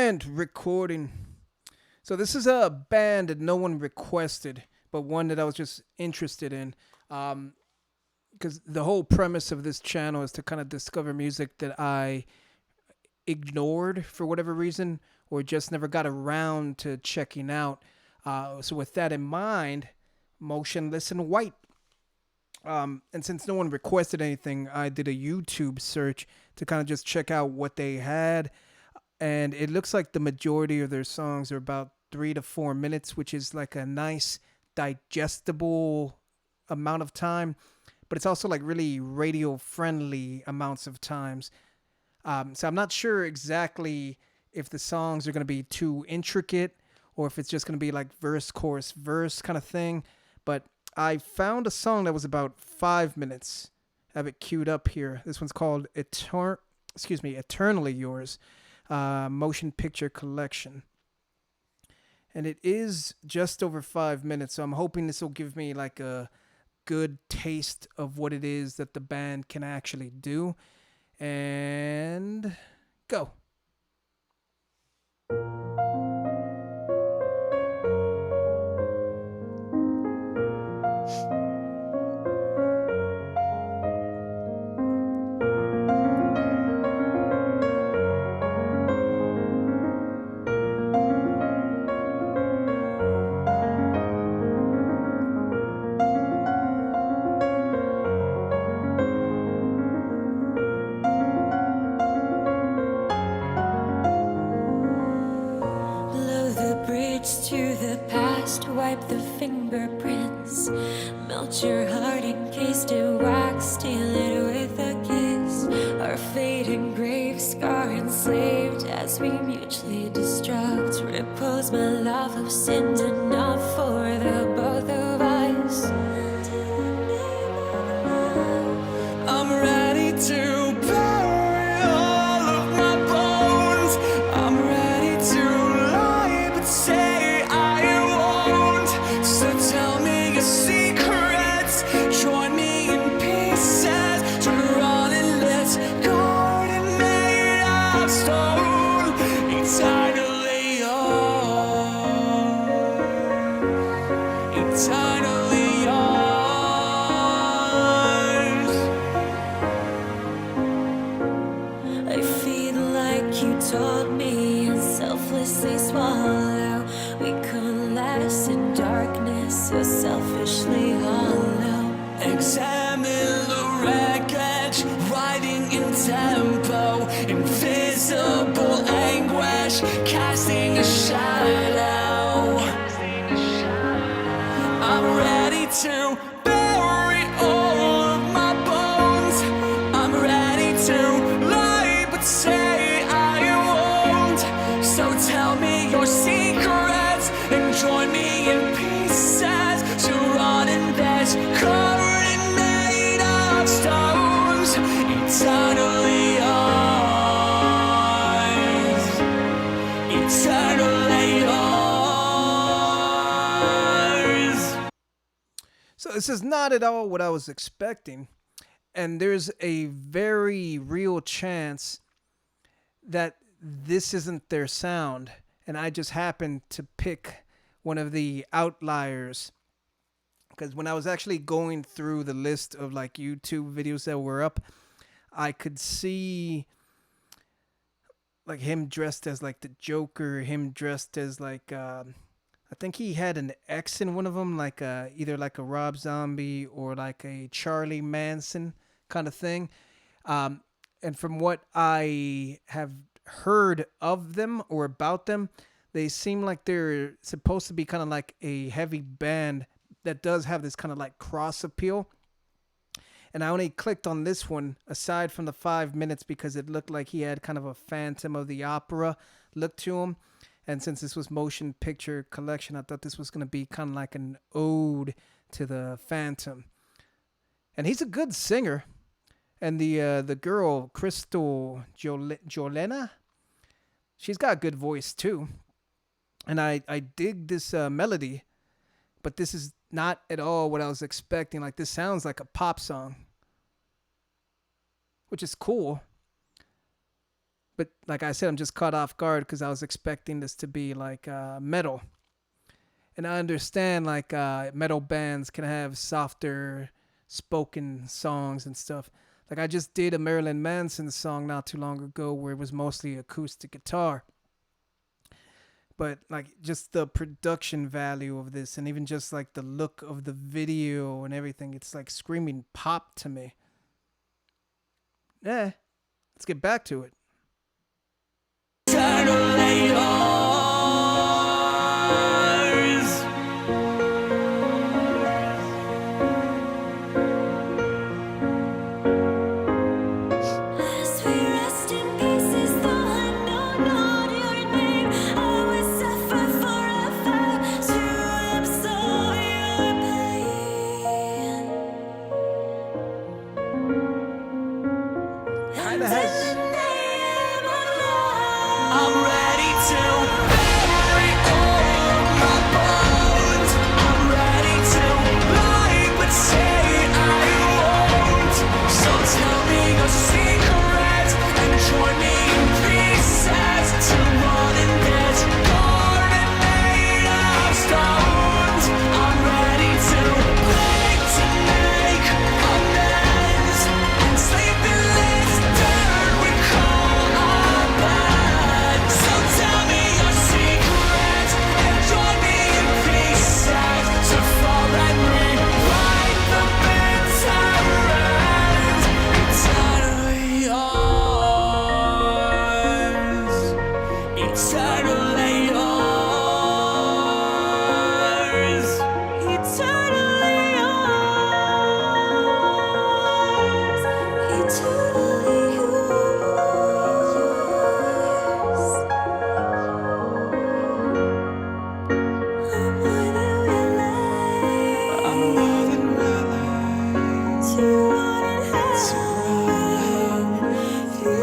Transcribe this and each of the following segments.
And recording. So this is a band that no one requested, but one that I was just interested in. Because the whole premise of this channel is to kind of discover music that I ignored for whatever reason or just never got around to checking out. So with that in mind, Motionless and White. And since no one requested anything, I did a YouTube search to kind of just check out what they had. And it looks like the majority of their songs are about 3 to 4 minutes, which is like a nice digestible amount of time. But it's also like really radio friendly amounts of times. So I'm not sure exactly if the songs are going to be too intricate or if it's just going to be like verse, chorus, verse kind of thing. But I found a song that was about 5 minutes. I have it queued up here. This one's called Eternally Yours, Motion Picture Collection. And it is just over 5 minutes, so I'm hoping this will give me like a good taste of what it is that the band can actually do. And go. To the past, wipe the fingerprints, melt your heart encased in wax, steal it with a kiss. Our fate engraved, scar enslaved as we mutually destruct. Repose my love have sinned enough for the both of us. I'm ready to bury all of my bones. I'm ready to lie but say taught me and selflessly swallow. We coalesce in darkness, so selfishly hollow. Examine the wreckage, riding in tempo, invisible anguish, casting a shadow. I'm ready to bury all of my bones. I'm ready to lie but say tell me your secrets and join me in pieces to rot in beds covered and made of stones. Eternally yours, eternally yours. So this is not at all what I was expecting. And there's a very real chance that this isn't their sound, and I just happened to pick one of the outliers, because when I was actually going through the list of like YouTube videos that were up, I could see like him dressed as like the Joker, him dressed as like I think he had an X in one of them, like either like a Rob Zombie or like a Charlie Manson kind of thing. And from what I have heard of them or about them, they seem like they're supposed to be kind of like a heavy band that does have this kind of like cross appeal. And I only clicked on this one aside from the 5 minutes because it looked like he had kind of a Phantom of the Opera look to him. And since this was Motion Picture Collection, I thought this was going to be kind of like an ode to the Phantom. And he's a good singer. And the girl, Crystal Jolena, she's got a good voice too. And I dig this melody, but this is not at all what I was expecting. Like, this sounds like a pop song, which is cool. but like I said, I'm just caught off guard because I was expecting this to be like metal, and I understand like metal bands can have softer spoken songs and stuff. Like I just did a Marilyn Manson song not too long ago where it was mostly acoustic guitar, but like just the production value of this and even just like the look of the video and everything, it's like screaming pop to me. Yeah, let's get back to it. Eternally yours. As we rest in pieces, though I know not your name, I will suffer forever to absorb your pain. Kind of And in has. the name of love, I'm ready to bury all my bones. I'm ready to lie, but say I won't. So tell me your secret and join me in pieces to run in this garden made of stones. I'm ready to break to make amends and sleep in this dirt we call our bed. So tell me your secret and join me in pieces to fall and rewrite the bitter end. Eternally yours. Eternally yours. Eternally yours. Eternally yours. I'm more than willing to run and have you.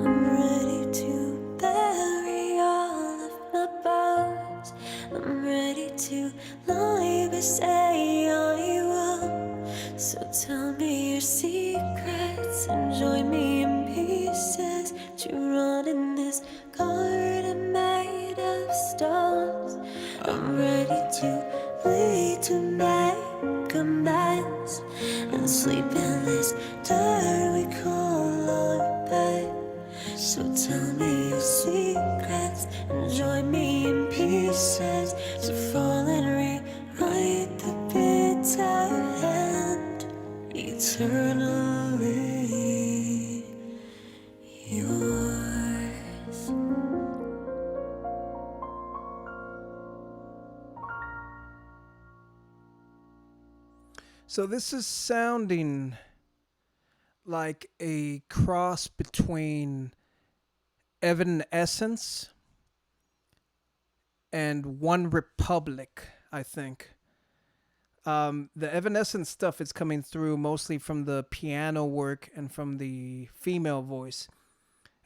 I'm ready to bury all of my bones. I'm ready to lie but say I will. So tell me your secrets and join me in pieces to run in this garden made of stones. I'm ready to lead to make amends and sleep in this dirt we call our bed. So tell me your secrets and join me in pieces to fall and rewrite the bitter end. Eternally yours. So this is sounding like a cross between Evanescence and One Republic, I think. The Evanescence stuff is coming through mostly from the piano work and from the female voice.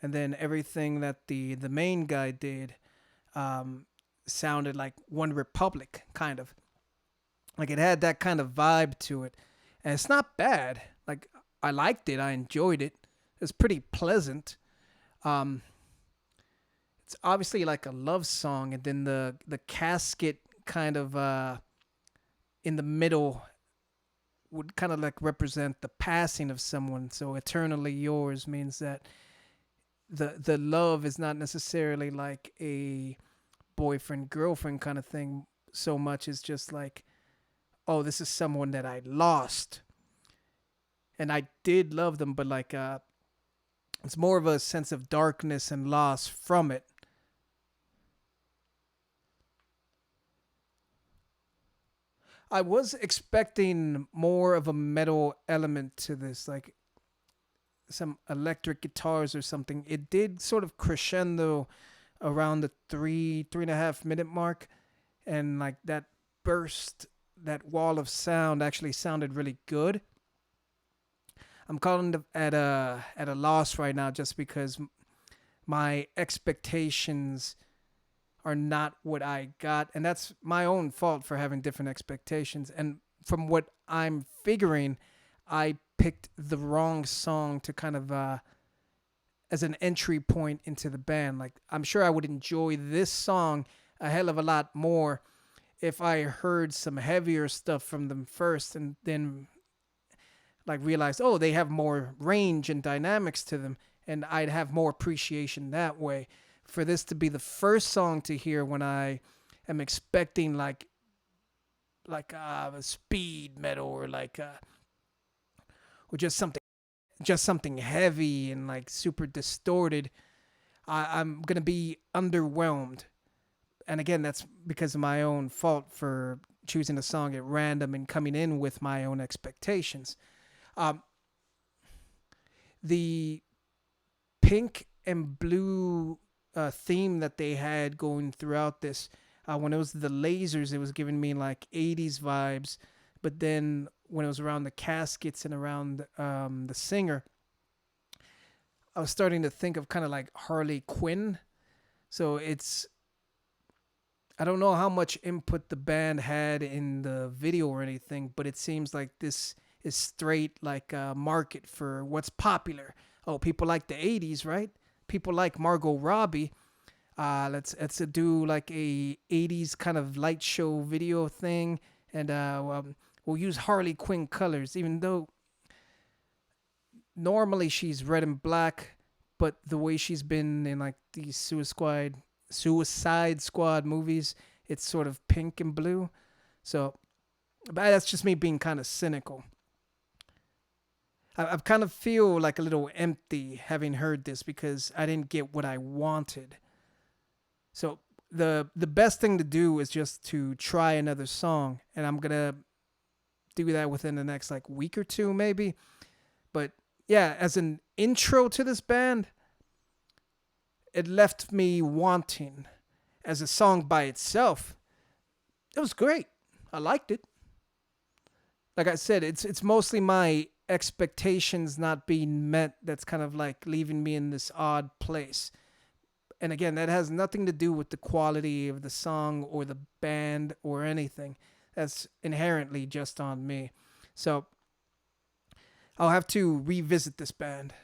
And then everything that the main guy did sounded like One Republic, kind of. Like it had that kind of vibe to it. And it's not bad. Like I liked it. I enjoyed it. It's pretty pleasant. Um, it's obviously like a love song, and then the casket kind of in the middle would kind of like represent the passing of someone. So eternally yours means that the love is not necessarily like a boyfriend girlfriend kind of thing so much as just like, oh, this is someone that I lost, and I did love them, but like it's more of a sense of darkness and loss from it. I was expecting more of a metal element to this, like some electric guitars or something. It did sort of crescendo around the 3.5 minute mark, and like that burst, that wall of sound actually sounded really good. I'm calling at a loss right now just because my expectations are not what I got, and that's my own fault for having different expectations. And from what I'm figuring, I picked the wrong song to kind of as an entry point into the band. Like I'm sure I would enjoy this song a hell of a lot more if I heard some heavier stuff from them first and then like realized, oh, they have more range and dynamics to them, and I'd have more appreciation that way. For this to be the first song to hear when I am expecting a speed metal or or just something heavy and like super distorted, I'm gonna be underwhelmed. And again, that's because of my own fault for choosing a song at random and coming in with my own expectations. Um, the pink and blue theme that they had going throughout this, when it was the lasers, it was giving me like 80s vibes. But then when it was around the caskets and around the singer, I was starting to think of kind of like Harley Quinn. So it's I don't know how much input the band had in the video or anything, but it seems like this is straight like a market for what's popular. Oh, people like the 80s, right? People like Margot Robbie. Let's do like a 80s kind of light show video thing, and we'll use Harley Quinn colors, even though normally she's red and black, but the way she's been in like these Suicide Squad movies, it's sort of pink and blue. So, but that's just me being kind of cynical. I kind of feel like a little empty having heard this because I didn't get what I wanted. So the best thing to do is just to try another song, and I'm gonna do that within the next like week or two maybe. But yeah, as an intro to this band, it left me wanting. As a song by itself, it was great. I liked it. Like I said, it's mostly my expectations not being met that's kind of like leaving me in this odd place. And again, that has nothing to do with the quality of the song or the band or anything. That's inherently just on me. So I'll have to revisit this band.